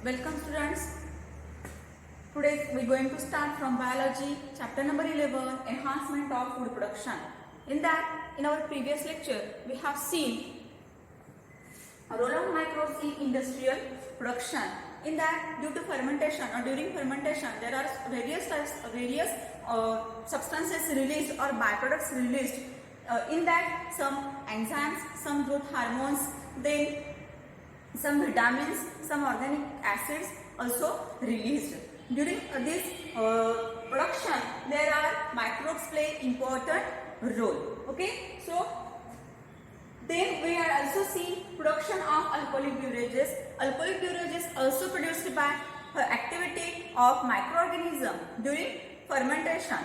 Welcome students. Today we are going to start from biology chapter number 11, enhancement of food production. In our previous lecture we have seen a role of microbes in industrial production. In that, due to fermentation or during fermentation there are various substances released or byproducts released. In that, some enzymes, some growth hormones, then some vitamins, some organic acids also released. During this production, there are microbes play important role. Okay, so then we are also seeing production of alcoholic beverages. Alcoholic beverages also produced by activity of microorganism during fermentation.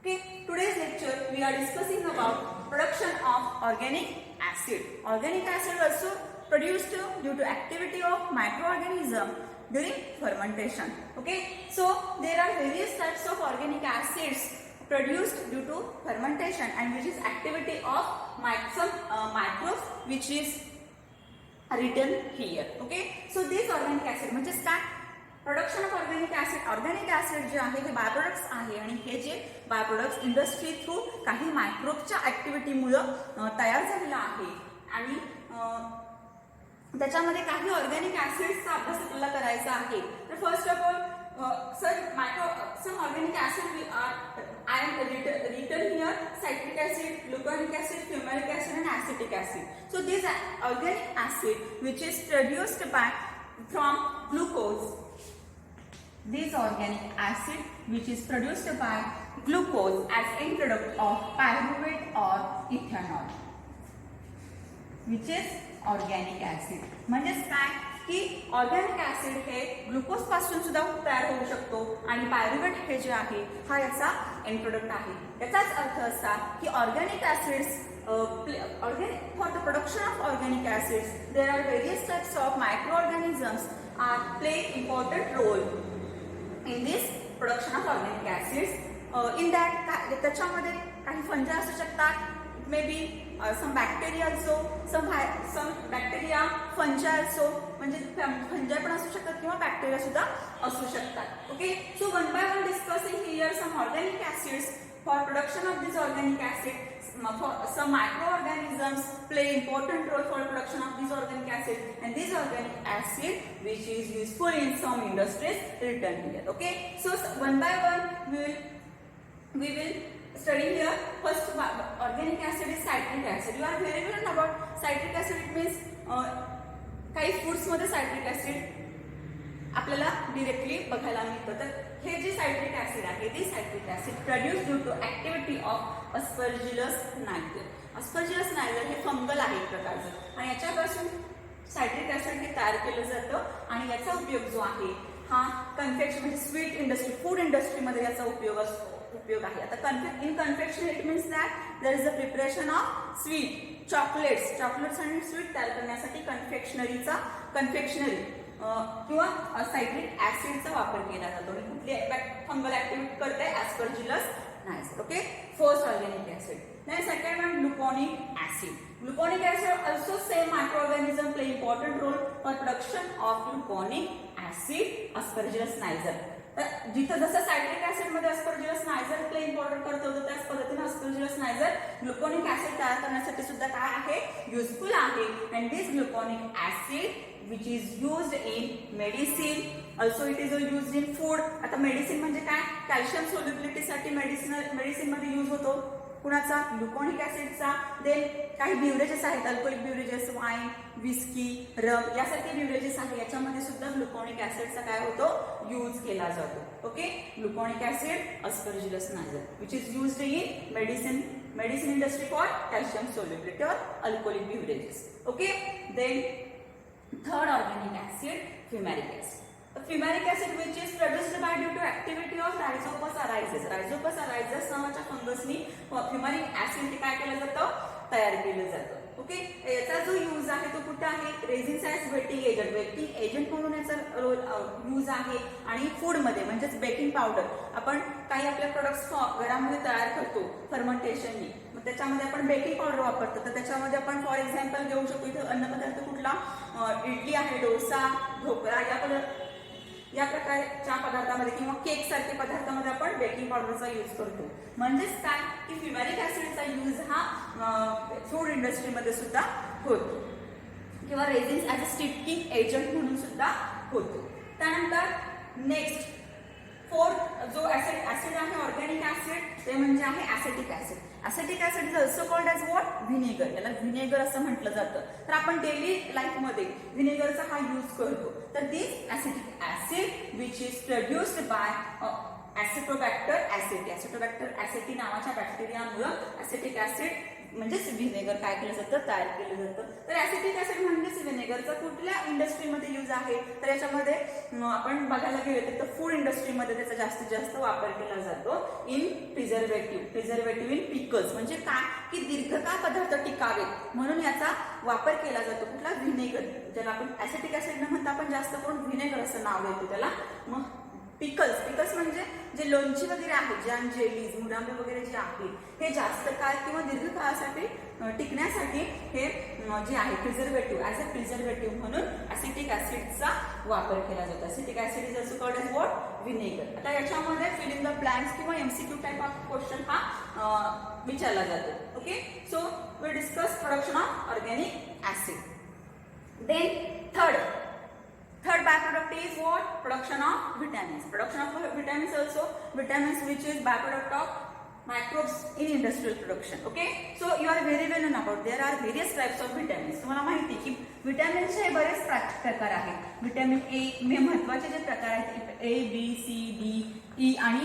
Okay, today's lecture we are discussing about production of organic acid. Organic acid also produced due to activity of microorganism during fermentation. Okay, so there are various types of organic acids produced due to fermentation and which is activity of some microbes which is written here. Okay, so this organic acid म्हणजेच काय production of organic acid जे आहे हे by products आहे आणि हे जे by products industry through काही मायक्रोबच्या ऍक्टिव्हिटीमुळे तयार झालेला आहे आणि त्याच्यामध्ये काही ऑर्गॅनिक ऍसिड्सचा अभ्यास आपल्याला करायचा आहे. तर first of all some organic acid I am written here: citric acid, gluconic acid, fumaric acid and acetic acid. So these are organic acid which is produced from glucose. This organic acid which is produced by glucose as end product of pyruvate or ethanol, which is organic acid. म्हणजेच काय की organic acid हे glucose पासून सुद्धा तयार होऊ शकतो आणि पायरुवेट हे जे आहे हा याचा एंड प्रोडक्ट आहे. याचाच अर्थ असा की organic acids for the production of organic acids there are various types of microorganisms play important role in this production of organic acids. In that त्याच्यामध्ये काही फंजा असू शकतात, maybe some bacteria also, some bacteria, fungi also, म्हणजे फंजा पण असू शकतात किंवा bacteria सुद्धा असू शकतात. Okay, so one by one discussing here some organic acids. For production of this organic acid, some microorganisms play important role for production of this organic acid, and this organic acid which is useful in some industries written here. Okay, so one by one we will study here. First organic acid is citric acid. You are very well about citric acid. It means काही foods मध्ये citric acid आपल्याला directly बघायला मिळतं. तर हे जे citric acid आहे ते citric acid produce due to activity of Aspergillus niger. Aspergillus niger हे फंगल आहे एक प्रकारचं आणि याच्यापासून सायट्रिक ऍसिड हे तयार केलं जातं आणि याचा उपयोग जो आहे हा कन्फेक्शन म्हणजे स्वीट इंडस्ट्री, फूड इंडस्ट्रीमध्ये याचा उपयोग आहे. आता in confection it means that there is a preparation of sweet chocolates आणि स्वीट तयार करण्यासाठी कन्फेक्शनरी किंवा सायट्रिक ऍसिडचा वापर केला जातो. कुठली फंगल ऍक्टिव्हिटी करते Aspergillus niger. Okay, first organic acid. Then second one gluconic acid. Gluconic acid also same microorganism play important role for production of gluconic acid aspergillus niger. जिथं जसं सायट्रिक ऍसिड मध्ये Aspergillus नायझर play important करत होतं त्याच पद्धतीने Aspergillus नायझर ग्लुकोनिक acid तयार करण्यासाठी सुद्धा काय आहे युजफुल आहे. And this gluconic acid which is used in medicine, also it is used in food. आता मेडिसिन म्हणजे काय, कॅल्शियम सोल्युबिलिटी साठी मेडिसिन मध्ये यूज होतो कुणाचा, ग्लुकोनिक ऍसिडचा. देन काही बिवरेजेस आहेत, अल्कोहोलिक बिवरेजेस, वाईन, विस्की, रम यासारखे बिवरेजेस आहेत, याच्यामध्ये सुद्धा ग्लुकोनिक ऍसिडचा काय होतो यूज केला जातो. Okay, gluconic acid Aspergillus niger which is used in medicine industry for calcium solubility or alcoholic beverages. Okay, then third organic acid, fumaric acid. The fumaric acid which is produced by due to activity of Rhizopus argyris. Rhizopus argyris नावाच्या फंगसनी फ्युमॅरिक acid काय केलं जातं, तयार केलं जातं. Okay, याचा जो use आहे तो कुठे आहे, रेझिन साइज वेटिंग एजंट म्हणून याचा रोल यूज आहे. आणि फूड मध्ये म्हणजेच बेकिंग पावडर आपण काही आपल्या प्रोडक्ट्स घरामध्ये तयार करतो फर्मेंटेशननी, मग त्याच्यामध्ये आपण बेकिंग पावडर वापरतो. तर त्याच्यामध्ये आपण फॉर एक्झाम्पल घेऊ शकतो, इथे अन्नपदार्थ कुठला कुठला इडली आहे, डोसा, ढोकळा या प्रकारच्या पदार्थामध्ये किंवा केक सारख्या पदार्थामध्ये आपण बेकिंग पावडरचा यूज करतो. म्हणजेच काय की फ्युमॅरिक ऍसिडचा यूज हा फूड इंडस्ट्रीमध्ये सुद्धा होतो किंवा resins as a sticking agent म्हणून सुद्धा होतो. त्यानंतर नेक्स्ट फोर्थ जो ऍसिड आहे ऑर्गॅनिक ऍसिड ते म्हणजे आहे acetic acid. Acetic acid is also called as what vinegar. याला व्हिनेगर असं म्हटलं जातं. तर आपण डेली लाईफमध्ये व्हिनेगरचा हा यूज करतो. तर this acetic acid which is produced by Acetobacter aceti. Acetobacter aceti नावाच्या बॅक्टेरियामुळे ऍसेटिक ऍसिड म्हणजेच व्हिनेगर काय केलं जातं, तयार केलं जातं. तर ऍसिटिक ऍसिड म्हणजेच व्हिनेगरचा कुठल्या इंडस्ट्रीमध्ये यूज आहे तर याच्यामध्ये आपण बघायला गेलो तर फूड इंडस्ट्रीमध्ये त्याचा जास्तीत जास्त वापर केला जातो. इन प्रिझर्वेटिव्ह इन पिकल्स म्हणजे काय की दीर्घकाळ पदार्थ टिकावेत म्हणून याचा वापर केला जातो. कुठला व्हिनेगर, ज्याला आपण ऍसिटिक ऍसिड न म्हणता आपण जास्त करून व्हिनेगर असं नाव देतो त्याला. मग पिकल्स म्हणजे जे लोणची वगैरे आहेत, जॅम, जेलीज, मुरांबे वगैरे जे आहेत हे जास्त काळ किंवा दीर्घकाळासाठी टिकण्यासाठी हे जे आहे प्रिझर्वेटिव्ह ॲज अ प्रिझर्वेटिव्ह म्हणून ऍसिटिक ऍसिडचा वापर केला जातो. Acetic acid is also called as what vinegar. आता याच्यामध्ये फिल इन द ब्लँक्स किंवा MCQ टाइप ऑफ क्वेश्चन हा विचारला जातो. Okay, so we discuss production of organic acid. Then third byproduct is what? Production of vitamins. Production of vitamins also, vitamins which is byproduct of microbes in industrial production. Okay, so you are very well known about there are various types of vitamins. तुम्हाला माहिती की विटॅमिन्सचे बरेच प्रकार आहेत. Vitamin A हे महत्त्वाचे जे प्रकार आहेत A, B, C, D, E आणि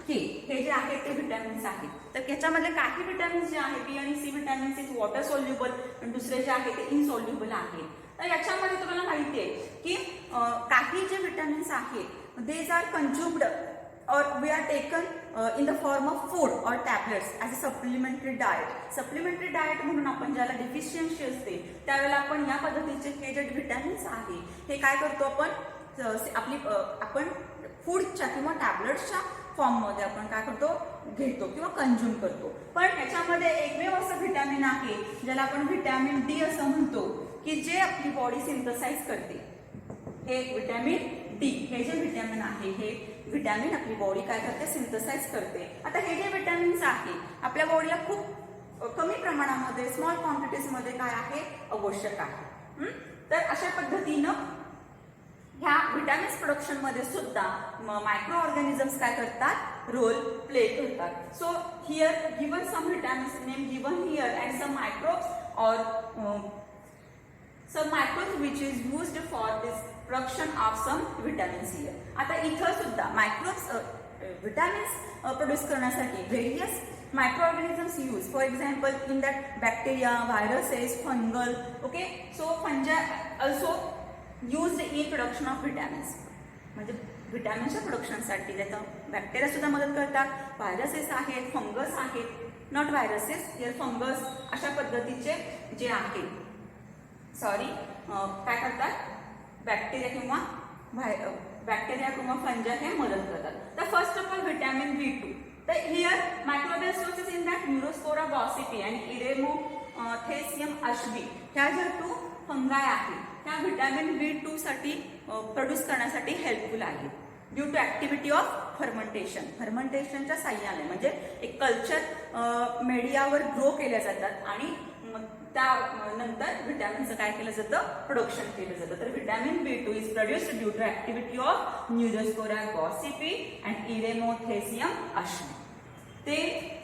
K हे जे आहेत ते विटॅमिन्स आहेत. तर याच्यामध्ये काही विटॅमिन्स जे आहेत B आणि C vitamins is water soluble आणि दुसरे जे आहे ते इनसोल्युबल आहेत. तर याच्यामध्ये तुम्हाला माहिती आहे की काही जे विटॅमिन्स आहेत these are consumed or we are taken in the form of food or tablets as a supplementary diet. Supplementary diet म्हणून आपण ज्याला डिफिशियन्सी असते त्यावेळेला आपण या पद्धतीचे हे जे विटॅमिन्स आहे हे काय करतो आपण फूडच्या किंवा टॅबलेट्सच्या फॉर्ममध्ये आपण काय करतो घेतो किंवा कंझ्युम करतो. पण याच्यामध्ये एकमेव असं व्हिटॅमिन आहे ज्याला आपण व्हिटॅमिन डी असं म्हणतो की जे आपली बॉडी सिंथसाइज करते. हे व्हिटॅमिन डी हे जे व्हिटॅमिन आहे हे व्हिटॅमिन आपली बॉडी काय करते सिंथसाइज करते. आता हे जे व्हिटॅमिन्स आहे आपल्या बॉडीला खूप कमी प्रमाणामध्ये स्मॉल क्वांटिटीजमध्ये काय आहे आवश्यक आहे. तर अशा पद्धतीनं ह्या व्हिटॅमिन्स प्रोडक्शन मध्ये सुद्धा मायक्रो ऑर्गॅनिझम्स काय करतात रोल प्ले करतात. So here given some vitamins name given here and some microbes और some microbes which is used for this production of some vitamins here. आता इथं सुद्धा मायक्रोब्स विटॅमिन्स प्रोड्यूस करण्यासाठी various micro organisms use. For example in that bacteria, viruses, fungal. Okay, so फंजा also used in production of vitamins. म्हणजे विटॅमिन्सच्या प्रोडक्शनसाठी त्याचं bacteria सुद्धा मदत करतात, viruses आहेत, फंगस आहेत, नॉट व्हायरसेस हिअर फंगस. अशा पद्धतीचे जे आहेत काय करतात बॅक्टेरिया किंवा फंजा हे मदत करतात. तर first of all vitamin B2. तर here microbial sources in that Neurospora gossypii आणि इरेमोथेसियम अशबी ह्या ज्या 2 फंगाय आहेत त्या व्हिटॅमिन B2 साठी प्रोड्यूस करण्यासाठी हेल्पफुल आहेत. ड्यू टू ऍक्टिव्हिटी ऑफ फर्मेंटेशनच्या साह्याने म्हणजे एक कल्चर मीडियावर ग्रो केल्या जातात आणि त्यानंतर व्हिटॅमिनचं काय केलं जातं प्रोडक्शन केलं जातं. तर vitamin B2 is produced due to activity of Neurospora gossypii and Eremothecium ashbyii. ते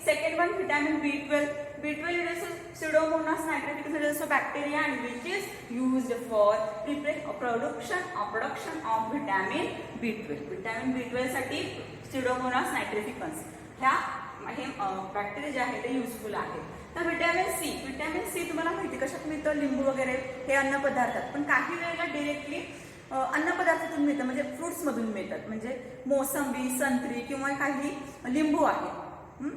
second one vitamin B12. B12 is Pseudomonas nitrificus is also bacteria and which is used for production of vitamin B12. Vitamin B12 साठी Pseudomonas nitrificus ह्या हे bacteria जे आहे ते useful आहे. तर vitamin C तुम्हाला माहिती कशात मिळतं लिंबू वगैरे हे अन्न पदार्थात. पण काही वेळेला डिरेक्टली अन्न पदार्थातून मिळतं म्हणजे फ्रुट्स मधून मिळतात. म्हणजे मोसंबी, संत्री किंवा काही लिंबू आहेत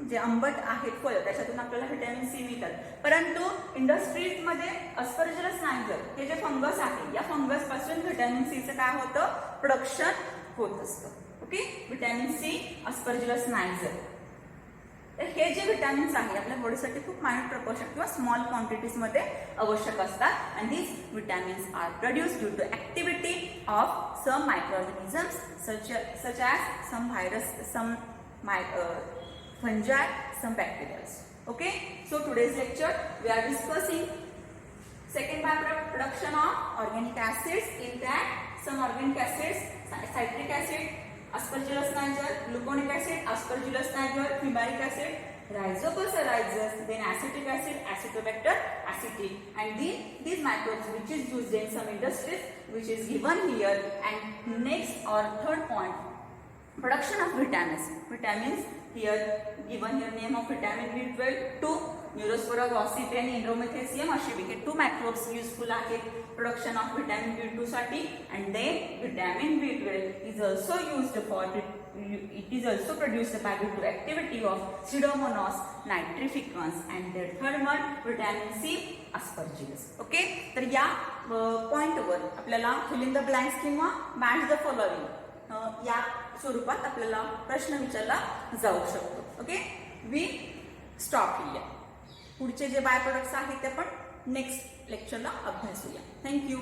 जे आंबट आहेत फळ त्याच्यातून आपल्याला व्हिटॅमिन सी मिळतात. परंतु इंडस्ट्रीजमध्ये अस्परजिलस नायझर हे जे फंगस आहे या फंगस पासून व्हिटॅमिन सीचं काय होतं प्रोडक्शन होत असतं. Okay, vitamin C Aspergillus niger. तर हे जे विटॅमिन्स आहे आपल्या बॉडीसाठी खूप मायन्यूट प्रपोर्शन किंवा स्मॉल क्वांटिटीजमध्ये आवश्यक असतात and these vitamins are produce due to activity of some microorganisms such as some virus, some fungi, some bacteria. Okay, so today's lecture we are discussing second by-production of organic acids. In that, some organic acids, citric acid, aspergillus niger, gluconic acid, aspergillus niger, fumaric acid, rhizopus, then acetic acid, Acetobacter acetic, and these microbes which is used in some industries, which is given here. And next or third point, production of vitamins here given here, name of vitamin B12, 2 Neurospora gossypium, Endometricium असे हे 2 microbes useful आहेत production of vitamin B2 साठी. And then vitamin B12 is also used for it is also produced by due to activity of Pseudomonas nitrificans. And the third one, vitamin C, aspergillus. Okay, तर या point वर आपल्याला fill in the blanks किंवा match the following या स्वरूपात आपल्याला प्रश्न विचारला जाऊ शकतो. Okay, we stop here. पुढचे जे बाय प्रोडक्ट्स आहेत ते आपण नेक्स्ट लेक्चरला अभ्यासूया. थँक्यू.